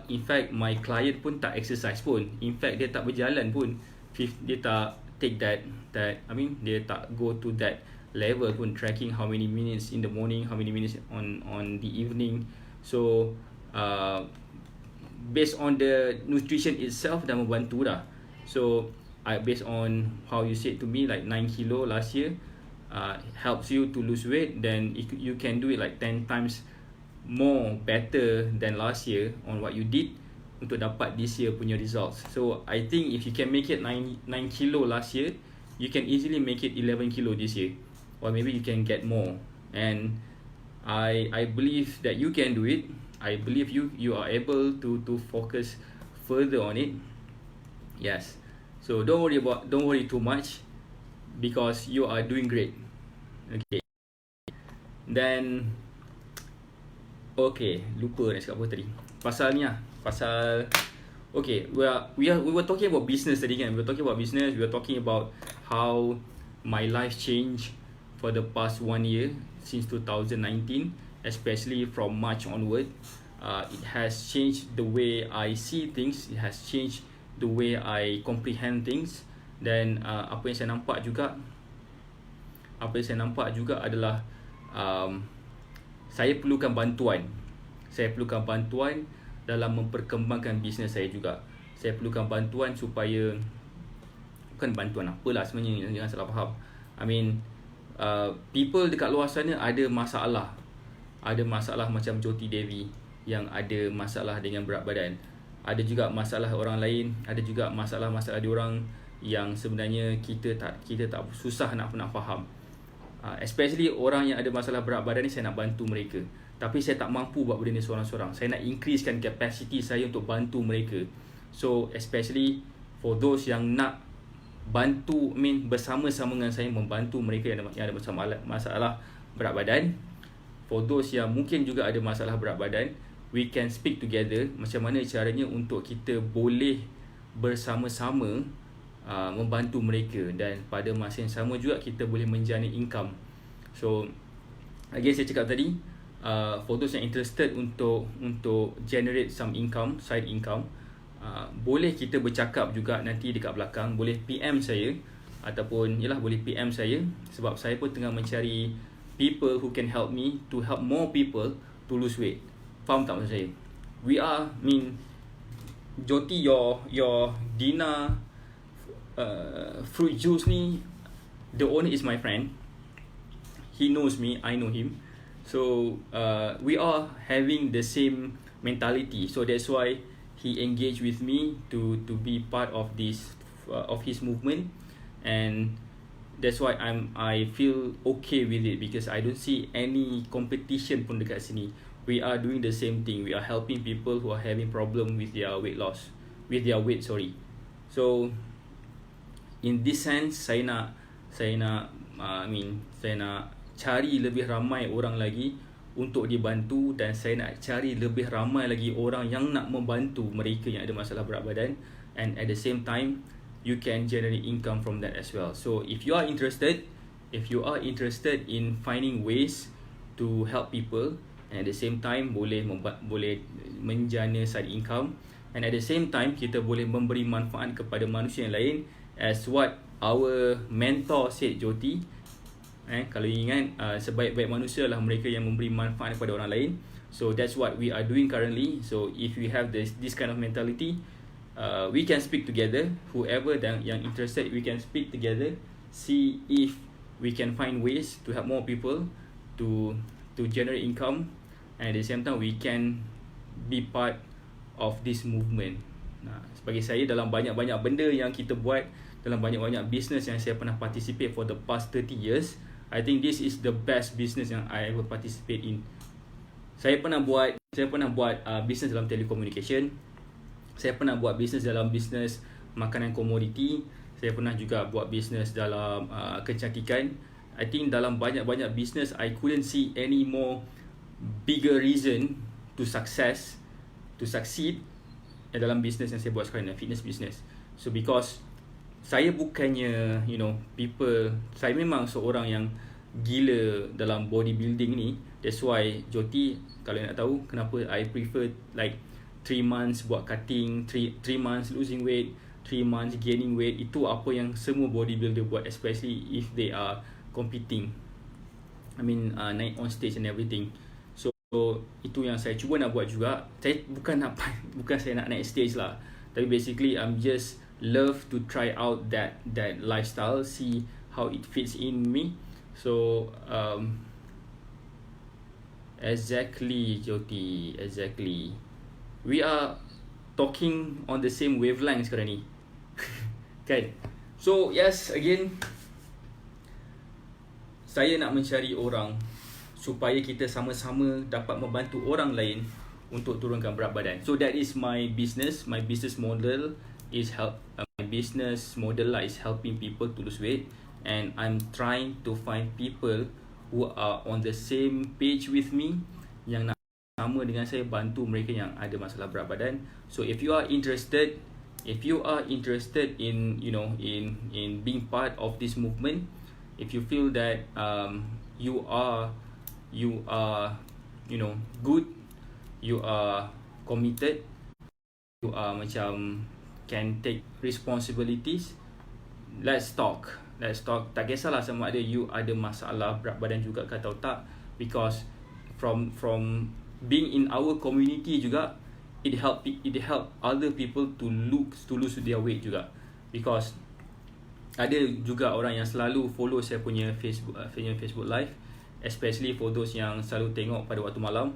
[SPEAKER 1] in fact my client pun tak exercise pun. In fact dia tak berjalan pun. Dia tak take that dia tak go to that level pun, tracking how many minutes in the morning, how many minutes on the evening. So based on the nutrition itself dah membantu dah. So based on how you said to me, like 9 kilo last year, helps you to lose weight, then you can do it like 10 times more better than last year on what you did untuk dapat this year punya results. So I think if you can make it 9 kilo last year, you can easily make it 11 kilo this year, or maybe you can get more. And I believe that you can do it. I believe you are able to focus further on it. Yes. So don't worry too much, because you are doing great. Okay. Dan okay, lupa nak cakap apa tadi. Pasal ni lah, pasal okay, we were talking about business tadi kan. We were talking about business, we were talking about how my life changed for the past 1 year since 2019, especially from March onward. It has changed the way I see things, it has changed the way I comprehend things. Dan apa yang saya nampak juga adalah saya perlukan bantuan. Saya perlukan bantuan dalam memperkembangkan bisnes saya juga. Saya perlukan bantuan supaya, bukan bantuan apalah sebenarnya, jangan salah faham. I mean, people dekat luar sana ada masalah. Ada masalah macam Jyoti Devi yang ada masalah dengan berat badan. Ada juga masalah orang lain, ada juga masalah-masalah diorang yang sebenarnya kita tak susah nak faham. Especially orang yang ada masalah berat badan ni, saya nak bantu mereka. Tapi saya tak mampu buat benda ni seorang-seorang. Saya nak increasekan capacity saya untuk bantu mereka. So especially for those yang nak bantu, bersama-sama dengan saya membantu mereka yang ada masalah berat badan. For those yang mungkin juga ada masalah berat badan, we can speak together macam mana caranya untuk kita boleh bersama-sama membantu mereka, dan pada masa yang sama juga kita boleh menjana income. So again saya cakap tadi, for those yang interested untuk generate some income, side income, boleh kita bercakap juga nanti dekat belakang. Boleh PM saya, ataupun boleh PM saya, sebab saya pun tengah mencari people who can help me to help more people to lose weight. Faham tak maksud saya? We are, Jyoti, your Dina fruit juice ni, the owner is my friend. He knows me, I know him. So we are having the same mentality. So that's why he engaged with me to be part of this of his movement, and that's why I feel okay with it, because I don't see any competition pun dekat sini. We are doing the same thing. We are helping people who are having problem with their weight loss, with their weight, sorry. So in this sense, saya nak cari lebih ramai orang lagi untuk dibantu, dan saya nak cari lebih ramai lagi orang yang nak membantu mereka yang ada masalah berat badan, and at the same time you can generate income from that as well. So if you are interested in finding ways to help people, and at the same time boleh menjana side income, and at the same time kita boleh memberi manfaat kepada manusia yang lain, as what our mentor said, Jyoti, kalau ingat, sebaik-baik manusia adalah mereka yang memberi manfaat kepada orang lain. So that's what we are doing currently. So if we have this kind of mentality, we can speak together. Whoever yang interested, we can speak together, see if we can find ways to help more people to generate income, and at the same time we can be part of this movement. Sebagai saya, dalam banyak-banyak benda yang kita buat, dalam banyak-banyak business yang saya pernah participate for the past 30 years, I think this is the best business yang I ever participate in. Saya pernah buat business dalam telecommunication. Saya pernah buat business dalam business makanan komoditi. Saya pernah juga buat business dalam kecantikan. I think dalam banyak-banyak business, I couldn't see any more bigger reason to succeed dalam business yang saya buat sekarang, fitness business. So because saya bukannya saya memang seorang yang gila dalam bodybuilding ni. That's why Jyoti, kalau nak tahu kenapa I prefer like 3 months buat cutting, 3 months losing weight, 3 months gaining weight, itu apa yang semua bodybuilder buat, especially if they are competing, naik on stage and everything. So itu yang saya cuba nak buat juga. Saya bukan saya nak naik stage lah, tapi basically I'm just love to try out that lifestyle, see how it fits in me. So exactly, Jyoti, exactly, we are talking on the same wavelength sekarang ni. Kan? So yes, again, saya nak mencari orang supaya kita sama-sama dapat membantu orang lain untuk turunkan berat badan. So that is my business. My business model is helping people to lose weight, and I'm trying to find people who are on the same page with me, yang nak sama dengan saya, bantu mereka yang ada masalah berat badan. So if you are interested in being part of this movement, if you feel that you are good, you are committed, you are macam can take responsibilities, let's talk. Tak kisahlah sama ada you ada masalah berat badan juga ke atau tak, because from being in our community juga, it help other people to lose their weight juga, because ada juga orang yang selalu follow saya punya Facebook live, especially for those yang selalu tengok pada waktu malam.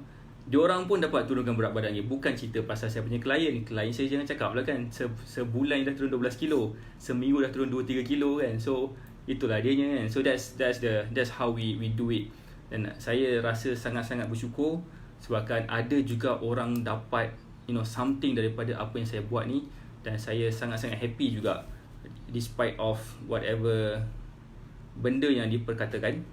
[SPEAKER 1] Diorang pun dapat turunkan berat badan ni. Bukan cerita pasal saya punya klien saya jangan cakap lah kan, sebulan dah turun 12 kilo, seminggu dah turun 2-3 kilo kan. So itulah dianya kan. So that's how we do it. Dan saya rasa sangat-sangat bersyukur sebabkan ada juga orang dapat something daripada apa yang saya buat ni, dan saya sangat-sangat happy juga despite of whatever benda yang diperkatakan.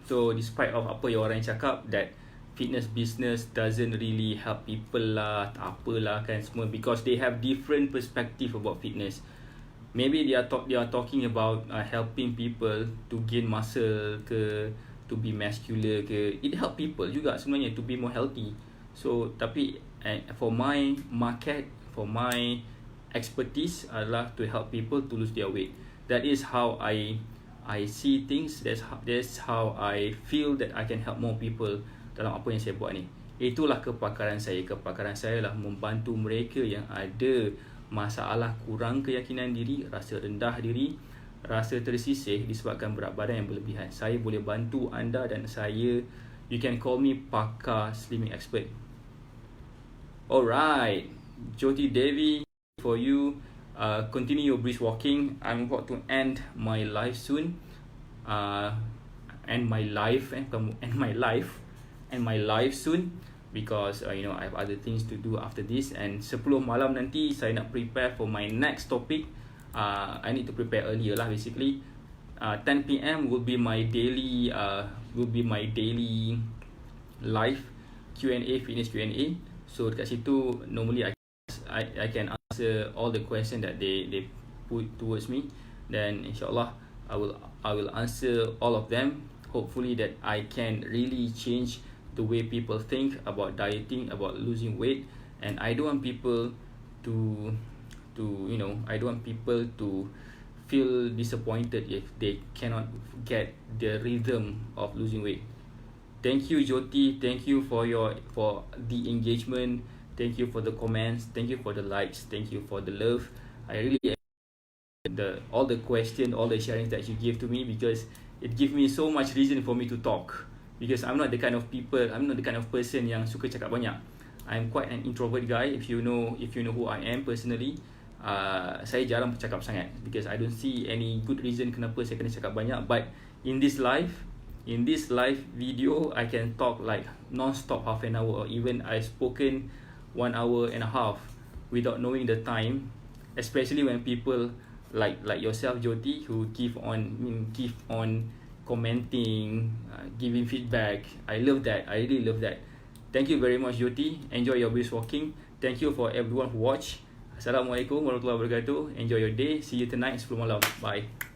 [SPEAKER 1] So despite of apa yang orang cakap that fitness business doesn't really help people lah, tak apalah kan semua, because they have different perspective about fitness. Maybe they are talking about helping people to gain muscle ke, to be muscular ke. It help people juga sebenarnya to be more healthy. So tapi for my market, for my expertise adalah to help people to lose their weight. That is how I see things. That's how I feel that I can help more people dalam apa yang saya buat ni. Itulah kepakaran saya. Kepakaran saya lah membantu mereka yang ada masalah kurang keyakinan diri, rasa rendah diri, rasa tersisih disebabkan berat badan yang berlebihan. Saya boleh bantu anda, dan you can call me pakar slimming expert. Alright, Jyoti Devi, for you, continue your brisk walking. I'm about to end my life soon. End my life soon, because I have other things to do after this. And 10 malam nanti saya nak prepare for my next topic. I need to prepare earlier lah basically. 10 PM will be my daily live Q&A, fitness Q&A. So dekat situ normally I can answer all the questions that they put towards me. Then insyaAllah I will answer all of them. Hopefully that I can really change the way people think about dieting, about losing weight. And I don't want people to I don't want people to feel disappointed if they cannot get the rhythm of losing weight. Thank you, Jyoti. Thank you for the engagement. Thank you for the comments. Thank you for the likes. Thank you for the love. I really all the questions, all the sharings that you give to me, because it gives me so much reason for me to talk. Because I'm not the kind of person yang suka cakap banyak. I'm quite an introvert guy. If you know who I am personally, saya jarang bercakap sangat, because I don't see any good reason kenapa saya kena cakap banyak. But in this live video, I can talk like non-stop half an hour, or even I've spoken 1 hour and a half without knowing the time. Especially when people like yourself, Jyoti, who keep on commenting, giving feedback. I love that. I really love that. Thank you very much, Jyoti. Enjoy your brisk walking. Thank you for everyone who watch. Assalamualaikum warahmatullahi wabarakatuh. Enjoy your day. See you tonight 10 malam. Bye.